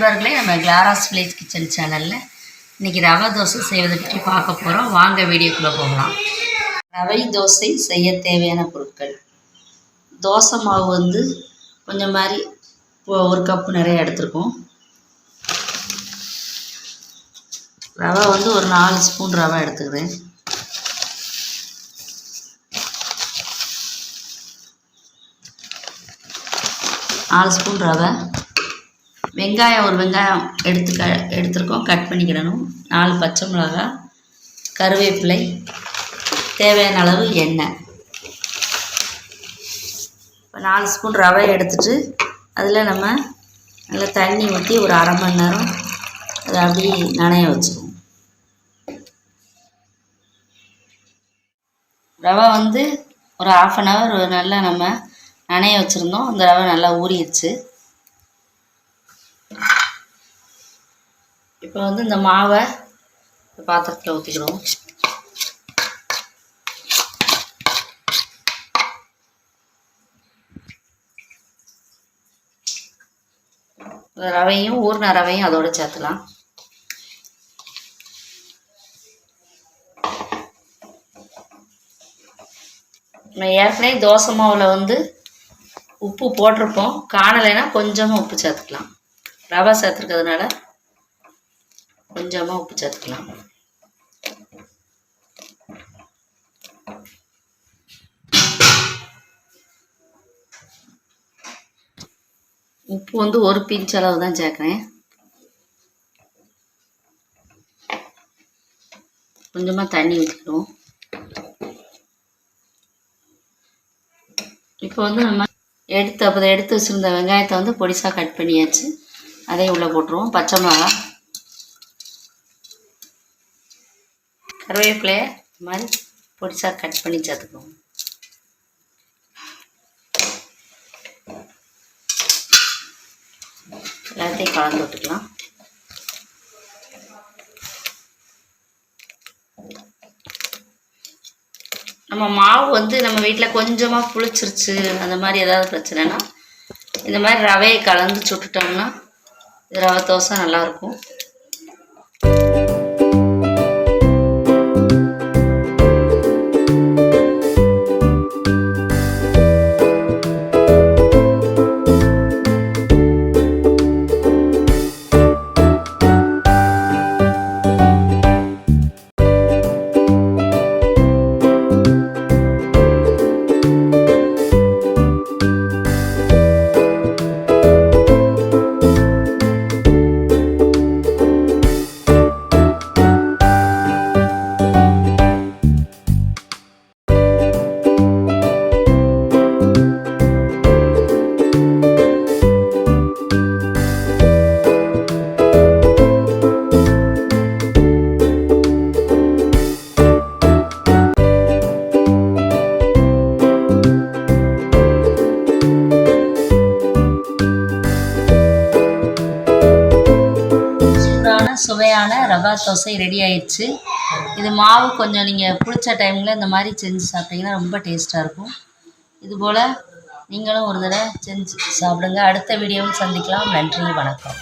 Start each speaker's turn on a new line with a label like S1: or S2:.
S1: நண்பர்களே, நம்ம Clara's village kitchen சேனலில் இன்றைக்கி ரவை தோசை செய்வதை பற்றி பார்க்க போகிறோம். வாங்க வீடியோக்குள்ளே போகலாம். ரவை தோசை செய்ய தேவையான பொருட்கள்: தோசை மாவு கொஞ்சம் மாதிரி ஒரு கப்பு நிறைய எடுத்துருக்கோம். ரவை ஒரு 4 ஸ்பூன் ரவை எடுத்துக்கிறேன். ரவை, வெங்காயம் ஒரு வெங்காயம் எடுத்துருக்கோம், கட் பண்ணிக்கிடணும். 4 பச்சை மிளகாய், கருவேப்பிலை, தேவையான அளவு எண்ணெய். இப்போ 4 ஸ்பூன் ரவை எடுத்துட்டு அதில் நம்ம நல்லா தண்ணி ஊற்றி ஒரு அரை மணி நேரம் அதை அப்படியே நனைய வச்சுருவோம். ரவை ஒரு 1/2 hour நல்லா நம்ம நனைய வச்சுருந்தோம். அந்த ரவை நல்லா ஊறிடுச்சு. இப்போ இந்த மாவை பாத்திரத்தில் ஊற்றிக்கிடுவோம். ரவையும் ஊறின ரவையும் அதோடு சேர்த்துலாம். நம்ம ஏற்கனவே தோசை மாவில் உப்பு போட்டிருப்போம். காணலைன்னா கொஞ்சமாக உப்பு சேர்த்துக்கலாம். ரவை சேர்த்துருக்கிறதுனால கொஞ்சமாக உப்பு சேர்த்துக்கலாம். உப்பு ஒரு பிஞ்ச் அளவு தான் சேர்க்குறேன். கொஞ்சமாக தண்ணி ஊற்றிக்கிடுவோம். இப்போ நம்ம எடுத்து வச்சுருந்த வெங்காயத்தை பொடிசாக கட் பண்ணியாச்சு. அதையும் உள்ளே போட்டுருவோம். பச்சை மிளகாய், கருவேப்பிலையை இந்த மாதிரி பொடிசாக கட் பண்ணி சேர்த்துக்குவோம். எல்லாத்தையும் கலந்து விட்டுக்கலாம். நம்ம மாவு நம்ம வீட்டில் கொஞ்சமாக புளிச்சிருச்சு, அந்த மாதிரி ஏதாவது பிரச்சனைனா இந்த மாதிரி ரவையை கலந்து சுட்டுட்டோம்னா ரவை தோசை நல்லாயிருக்கும். சுவையான ரவா தோசை ரெடி ஆயிடுச்சு. இது மாவு கொஞ்சம் நீங்கள் பிடிச்ச டைமில் இந்த மாதிரி செஞ்சு சாப்பிட்டீங்கன்னா ரொம்ப டேஸ்ட்டாக இருக்கும். இதுபோல் நீங்களும் ஒரு தடவை செஞ்சு சாப்பிடுங்க. அடுத்த வீடியோவில் சந்திக்கலாம். நன்றி, வணக்கம்.